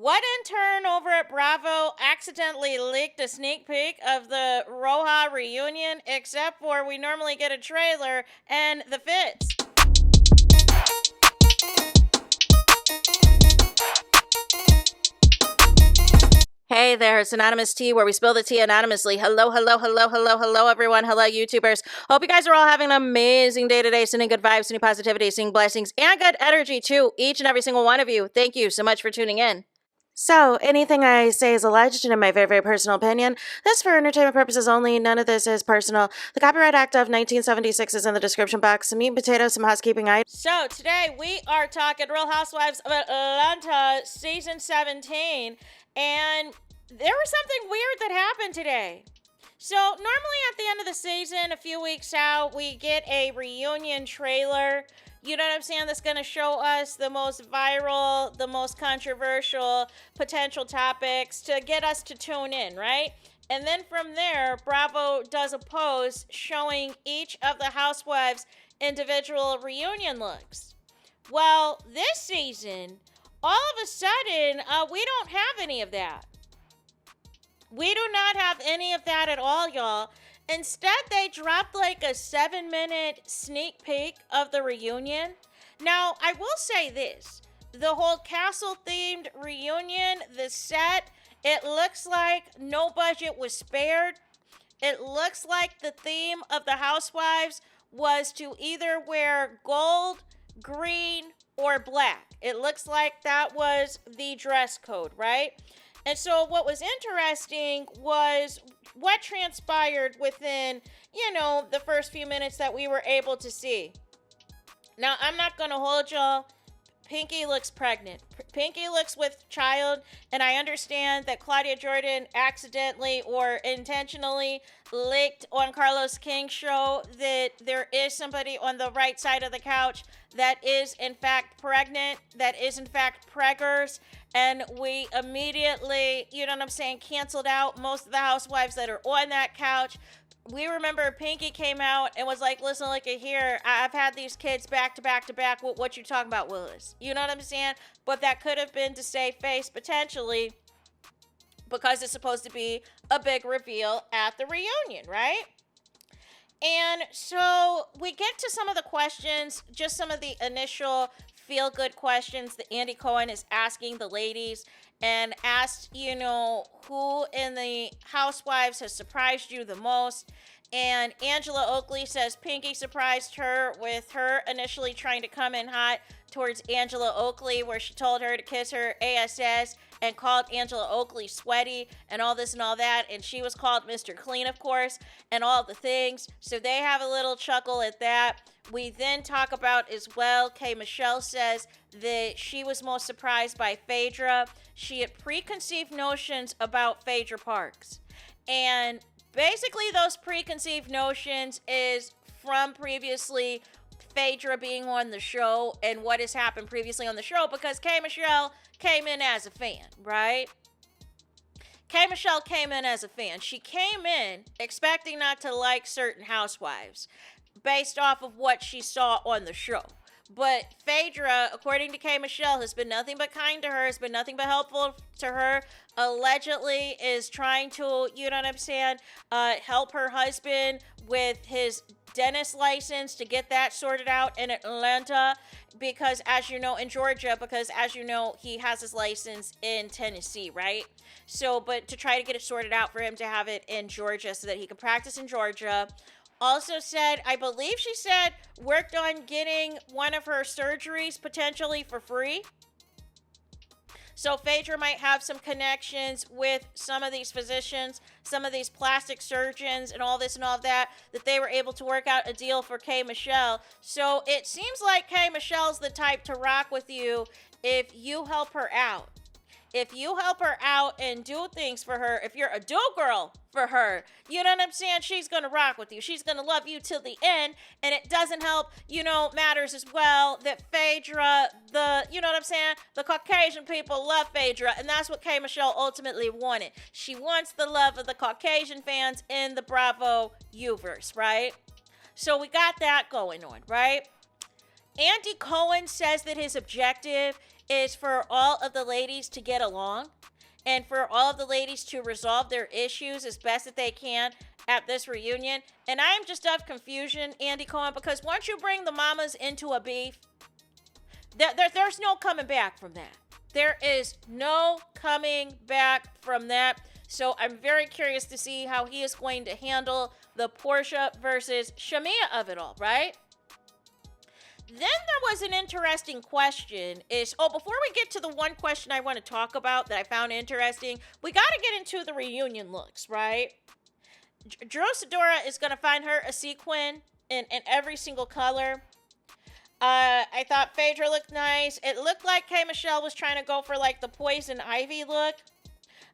What intern over at Bravo accidentally leaked a sneak peek of the RHOA reunion, except for we normally get a trailer and the fits? Hey there, it's Anonymous Tea, where we spill the tea anonymously. Hello, hello, hello, hello, hello, everyone. Hello, YouTubers. Hope you guys are all having an amazing day today, sending good vibes, sending positivity, sending blessings, and good energy to each and every single one of you. Thank you so much for tuning in. So, anything I say is alleged and in my very, very personal opinion. This is for entertainment purposes only. None of this is personal. The Copyright Act of 1976 is in the description box. Some meat and potatoes, some housekeeping items. So, today we are talking Real Housewives of Atlanta, Season 17. And there was something weird that happened today. So, normally at the end of the season, a few weeks out, we get a reunion trailer. You know what I'm saying? That's going to show us the most viral, the most controversial potential topics to get us to tune in, right? And then from there, Bravo does a post showing each of the housewives' individual reunion looks. Well, this season, all of a sudden, we don't have any of that. We do not have any of that at all, y'all. Instead, they dropped like a 7-minute sneak peek of the reunion. Now, I will say this. The whole castle-themed reunion, the set, it looks like no budget was spared. It looks like the theme of the housewives was to either wear gold, green, or black. It looks like that was the dress code, right? And so what was interesting was what transpired within, the first few minutes that we were able to see. Now, I'm not going to hold y'all. Pinky looks pregnant. Pinky looks with child, and I understand that Claudia Jordan accidentally or intentionally leaked on Carlos King's show that there is somebody on the right side of the couch that is in fact pregnant, that is in fact preggers, and we immediately, canceled out most of the housewives that are on that couch. We remember Pinky came out and was like, listen, look at here. I've had these kids back to back to back. What you talking about, Willis? You know what I'm saying? But that could have been to save face potentially because it's supposed to be a big reveal at the reunion, right? And so we get to some of the questions, just some of the initial feel-good questions that Andy Cohen is asking the ladies, and asked, who in the housewives has surprised you the most. And Angela Oakley says Pinky surprised her with her initially trying to come in hot towards Angela Oakley, where she told her to kiss her ASS and called Angela Oakley sweaty and all this and all that. And she was called Mr. Clean, of course, and all the things. So they have a little chuckle at that. We then talk about as well, K. Michelle says that she was most surprised by Phaedra. She had preconceived notions about Phaedra Parks. And basically those preconceived notions is from previously Phaedra being on the show and what has happened previously on the show, because K. Michelle came in as a fan, right? K. Michelle came in as a fan. She came in expecting not to like certain housewives based off of what she saw on the show. But Phaedra, according to K. Michelle, has been nothing but kind to her, has been nothing but helpful to her, allegedly is trying to, help her husband with his dentist license to get that sorted out in Atlanta, because as you know, in Georgia, because as you know, he has his license in Tennessee, right? So, but to try to get it sorted out for him to have it in Georgia so that he can practice in Georgia. Also said, I believe she said, worked on getting one of her surgeries potentially for free. So Phaedra might have some connections with some of these physicians, some of these plastic surgeons and all this and all that they were able to work out a deal for K. Michelle. So it seems like K. Michelle's the type to rock with you if you help her out. If you help her out and do things for her, if you're a do-girl for her, you know what I'm saying? She's going to rock with you. She's going to love you till the end. And it doesn't help, matters as well that Phaedra, the Caucasian people love Phaedra. And that's what K. Michelle ultimately wanted. She wants the love of the Caucasian fans in the Bravo universe, right? So we got that going on, right? Andy Cohen says that his objective is for all of the ladies to get along and for all of the ladies to resolve their issues as best that they can at this reunion. And I am just of confusion, Andy Cohen, because once you bring the mamas into a beef, there's no coming back from that. There is no coming back from that. So I'm very curious to see how he is going to handle the Porsha versus Shamea of it all, right? Then there was an interesting question before we get to the one question I want to talk about that I found interesting, we got to get into the reunion looks, right? Drew Sidora is going to find her a sequin in every single color. I thought Phaedra looked nice. It looked like K. Michelle was trying to go for like the poison ivy look.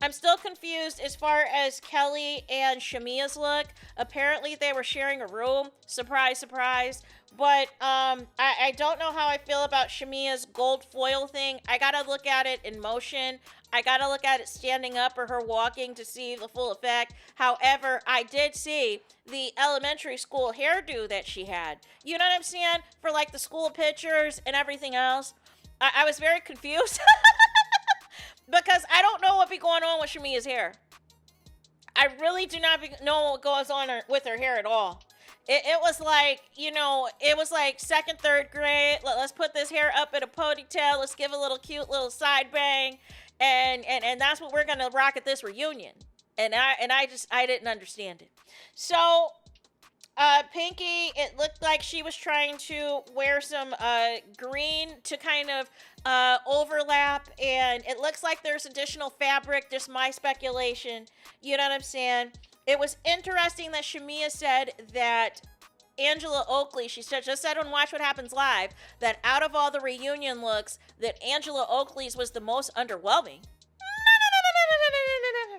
I'm still confused as far as Kelly and Shamea's look. Apparently they were sharing a room. Surprise, surprise. But I don't know how I feel about Shamea's gold foil thing. I gotta look at it in motion. I gotta look at it standing up or her walking to see the full effect. However, I did see the elementary school hairdo that she had. You know what I'm saying? For like the school pictures and everything else. I was very confused. Because I don't know what be going on with Shamea's hair. I really do not know what goes on with her hair at all. It was like, it was like second, third grade. Let's put this hair up in a ponytail. Let's give a little cute little side bang. And that's what we're going to rock at this reunion. And I didn't understand it. So, Pinky, it looked like she was trying to wear some green to kind of overlap, and it looks like there's additional fabric, just my speculation, you know what I'm saying? It was interesting that Shamea said that Angela Oakley, she just said on Watch What Happens Live, that out of all the reunion looks, that Angela Oakley's was the most underwhelming. No.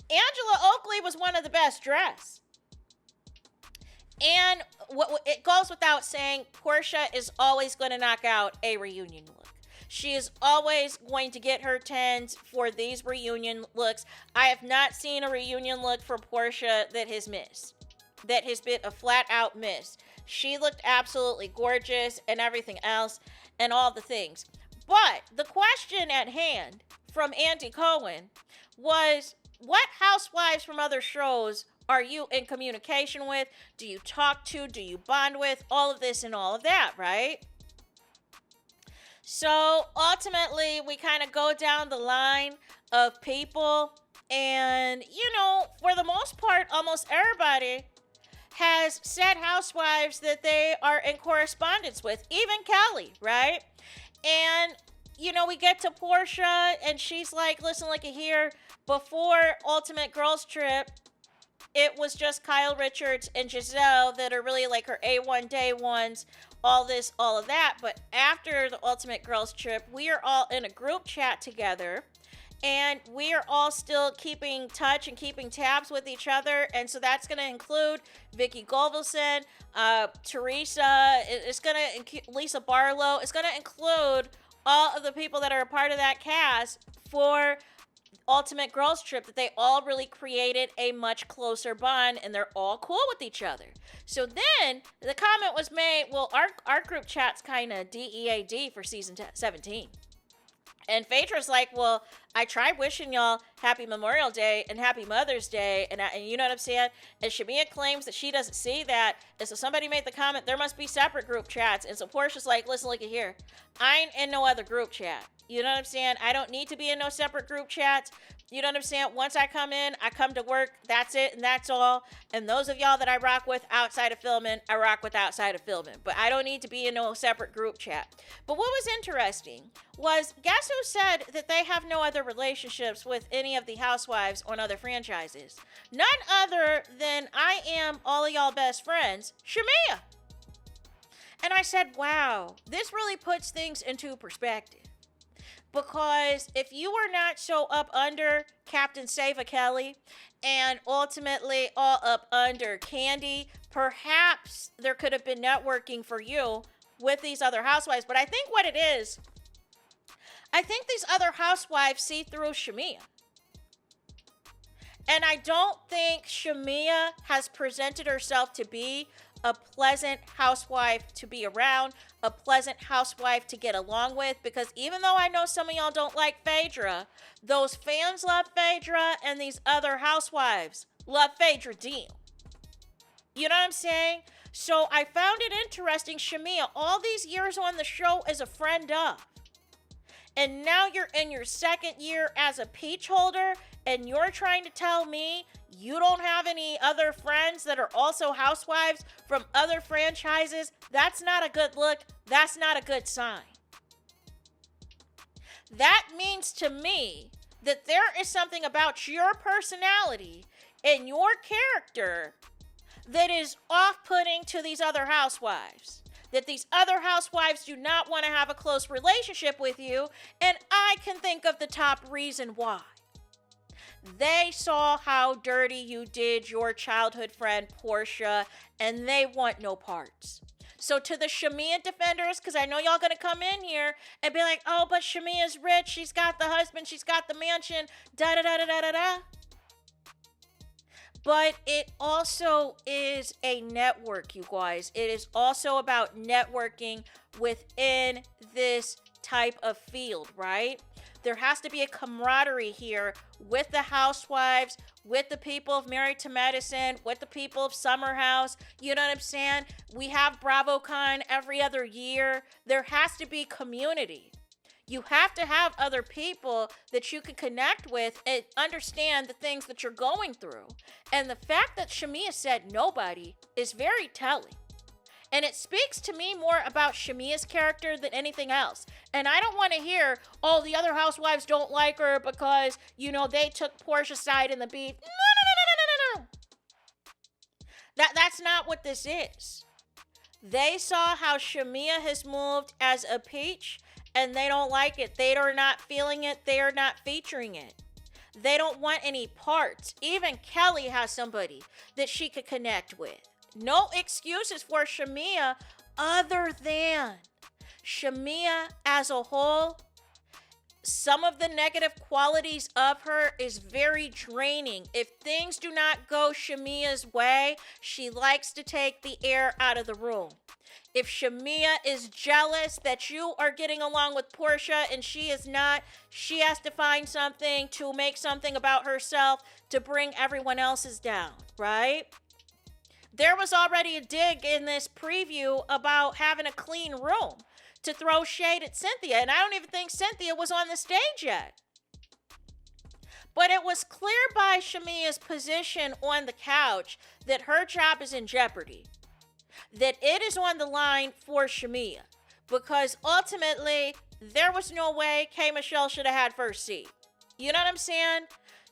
Angela Oakley was one of the best dressed. And it goes without saying, Porsha is always going to knock out a reunion look. She is always going to get her 10s for these reunion looks. I have not seen a reunion look for Porsha that has missed. That has been a flat out miss. She looked absolutely gorgeous and everything else and all the things. But the question at hand from Andy Cohen was, what housewives from other shows are you in communication with? Do you talk to? Do you bond with? All of this and all of that, right? So ultimately, we kind of go down the line of people. And, for the most part, almost everybody has said housewives that they are in correspondence with. Even Kelly, right? And, we get to Porsha and she's like, listen, look at here. Before Ultimate Girls Trip, it was just Kyle Richards and Giselle that are really like her A1 day ones, all this, all of that. But after the Ultimate Girls Trip, we are all in a group chat together and we are all still keeping touch and keeping tabs with each other. And so that's going to include Vicky Govelson, Teresa, it's going to Lisa Barlow. It's going to include all of the people that are a part of that cast for Ultimate Girls Trip, that they all really created a much closer bond and they're all cool with each other. So then the comment was made, well, our group chat's kind of DEAD for season 17. And Phaedra's like, well, I tried wishing y'all happy Memorial Day and happy Mother's Day. And you know what I'm saying? And Shamea claims that she doesn't see that. And so somebody made the comment, there must be separate group chats. And so Portia's like, listen, look at here. I ain't in no other group chat. You know what I'm saying? I don't need to be in no separate group chats. You know what I'm saying? Once I come in, I come to work. That's it and that's all. And those of y'all that I rock with outside of filming, I rock with outside of filming. But I don't need to be in no separate group chat. But what was interesting was, guess who said that they have no other relationships with any of the housewives on other franchises? None other than I am all of y'all best friends, Shamea. And I said, wow, this really puts things into perspective. Because if you were not so up under Captain Sava Kelly and ultimately all up under Candy, perhaps there could have been networking for you with these other housewives. But I think what it is, I think these other housewives see through Shamea. And I don't think Shamea has presented herself to be a pleasant housewife to be around, a pleasant housewife to get along with, because even though I know some of y'all don't like Phaedra, those fans love Phaedra and these other housewives love Phaedra Deal. You know what I'm saying? So I found it interesting, Shamea, all these years on the show as a friend of, and now you're in your second year as a peach holder, and you're trying to tell me you don't have any other friends that are also housewives from other franchises? That's not a good look. That's not a good sign. That means to me that there is something about your personality and your character that is off-putting to these other housewives. That these other housewives do not want to have a close relationship with you, and I can think of the top reason why. They saw how dirty you did your childhood friend Portia, and they want no parts. So to the Shamea defenders, because I know y'all gonna come in here and be like, oh, but Shamea's rich, she's got the husband, she's got the mansion, da-da-da-da-da-da-da. But it also is a network, you guys. It is also about networking within this type of field, right? There has to be a camaraderie here with the housewives, with the people of Married to Medicine, with the people of Summer House. You know what I'm saying? We have BravoCon every other year. There has to be community. You have to have other people that you can connect with and understand the things that you're going through. And the fact that Shamea said nobody is very telling. And it speaks to me more about Shamea's character than anything else. And I don't want to hear, oh, the other housewives don't like her because, you know, they took Portia's side in the beef. No. That's not what this is. They saw how Shamea has moved as a peach, and they don't like it. They are not feeling it. They are not featuring it. They don't want any parts. Even Kelly has somebody that she could connect with. No excuses for Shamea other than Shamea as a whole. Some of the negative qualities of her is very draining. If things do not go Shamea's way, she likes to take the air out of the room. If Shamea is jealous that you are getting along with Portia and she is not, she has to find something to make something about herself to bring everyone else's down, right? There was already a dig in this preview about having a clean room to throw shade at Cynthia, and I don't even think Cynthia was on the stage yet. But it was clear by Shamea's position on the couch that her job is in jeopardy. That it is on the line for Shamea. Because ultimately, there was no way K. Michelle should have had first seat. You know what I'm saying?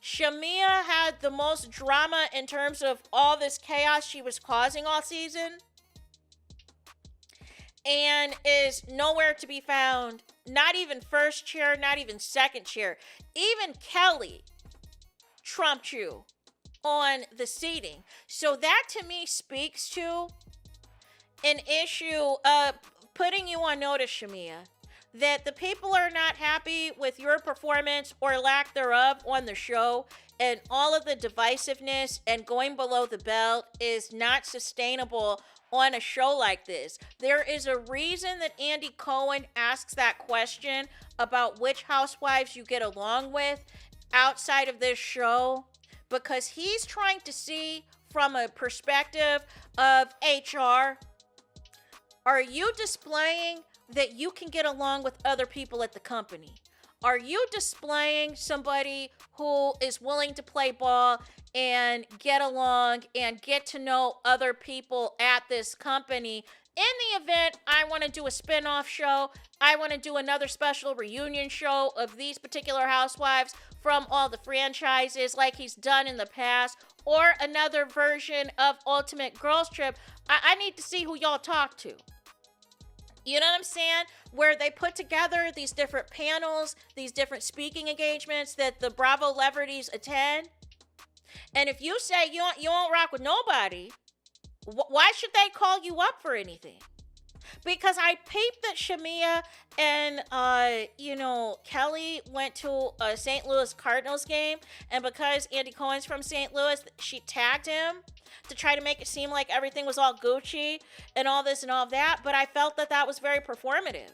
Shamea had the most drama in terms of all this chaos she was causing all season. And is nowhere to be found. Not even first chair, not even second chair. Even Kelly trumped you on the seating. So that to me speaks to an issue of putting you on notice, Shamea. That the people are not happy with your performance or lack thereof on the show, and all of the divisiveness and going below the belt is not sustainable on a show like this. There is a reason that Andy Cohen asks that question about which housewives you get along with outside of this show, because he's trying to see from a perspective of HR, are you displaying that you can get along with other people at the company? Are you displaying somebody who is willing to play ball and get along and get to know other people at this company? In the event I want to do a spin-off show, I want to do another special reunion show of these particular housewives from all the franchises like he's done in the past, or another version of Ultimate Girls Trip, I need to see who y'all talk to. You know what I'm saying? Where they put together these different panels, these different speaking engagements that the Bravo celebrities attend. And if you say you don't rock with nobody, why should they call you up for anything? Because I peeped that Shamea and, Kelly went to a St. Louis Cardinals game, and because Andy Cohen's from St. Louis, she tagged him to try to make it seem like everything was all Gucci and all this and all that, but I felt that that was very performative.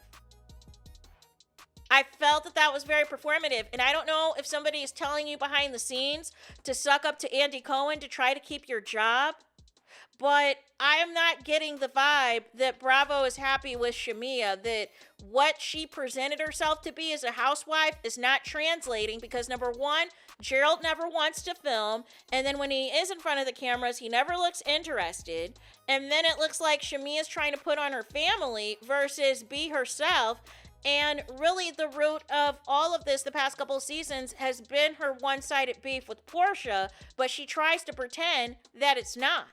And I don't know if somebody is telling you behind the scenes to suck up to Andy Cohen to try to keep your job, but I am not getting the vibe that Bravo is happy with Shamea, that what she presented herself to be as a housewife is not translating because, number one, Gerald never wants to film, and then when he is in front of the cameras, he never looks interested, and then it looks like Shamea's trying to put on her family versus be herself. And really, the root of all of this the past couple of seasons has been her one-sided beef with Portia, but she tries to pretend that it's not.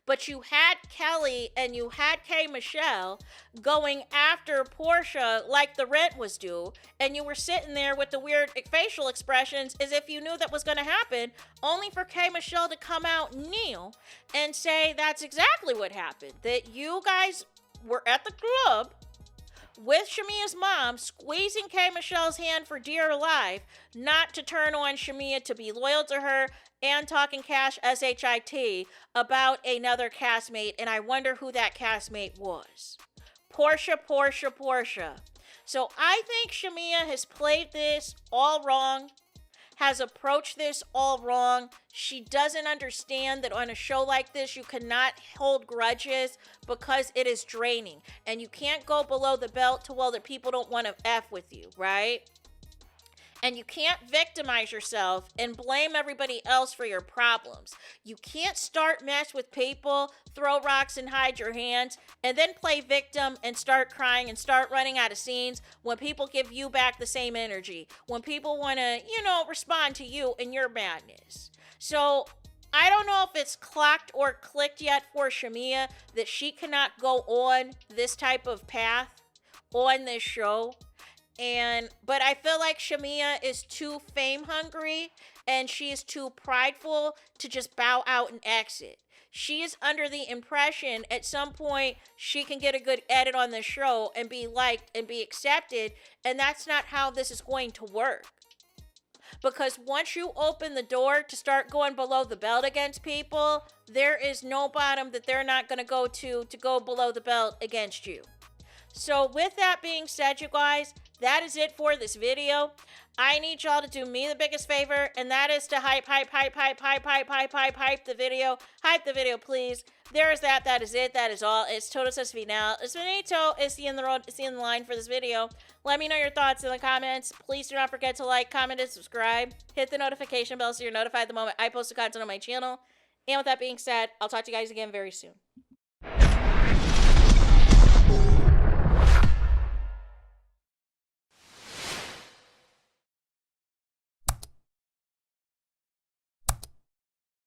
But you had Kelly and you had K. Michelle going after Portia like the rent was due, and you were sitting there with the weird facial expressions as if you knew that was going to happen, only for K. Michelle to come out and kneel and say that's exactly what happened, that you guys were at the club with Shamea's mom squeezing K. Michelle's hand for dear life, not to turn on Shamea, to be loyal to her, and talking cash SHIT about another castmate, and I wonder who that castmate was. Portia. So I think Shamea has played this all wrong, has approached this all wrong. She doesn't understand that on a show like this, you cannot hold grudges because it is draining. And you can't go below the belt to, well, that people don't want to F with you, right? And you can't victimize yourself and blame everybody else for your problems. You can't start mess with people, throw rocks and hide your hands, and then play victim and start crying and start running out of scenes when people give you back the same energy. When people want to, respond to you and your madness. So I don't know if it's clocked or clicked yet for Shamea that she cannot go on this type of path on this show. But I feel like Shamea is too fame hungry and she is too prideful to just bow out and exit. She is under the impression at some point she can get a good edit on the show and be liked and be accepted, and that's not how this is going to work. Because once you open the door to start going below the belt against people, there is no bottom that they're not going to go below the belt against you. So with that being said, you guys, that is it for this video. I need y'all to do me the biggest favor, and that is to hype the video. Hype the video, please. There is that. That is it. That is all. It's Toto Sesame now. It's Benito. It's the end of the road. It's the end of the line for this video. Let me know your thoughts in the comments. Please do not forget to like, comment, and subscribe. Hit the notification bell so you're notified the moment I post the content on my channel. And with that being said, I'll talk to you guys again very soon.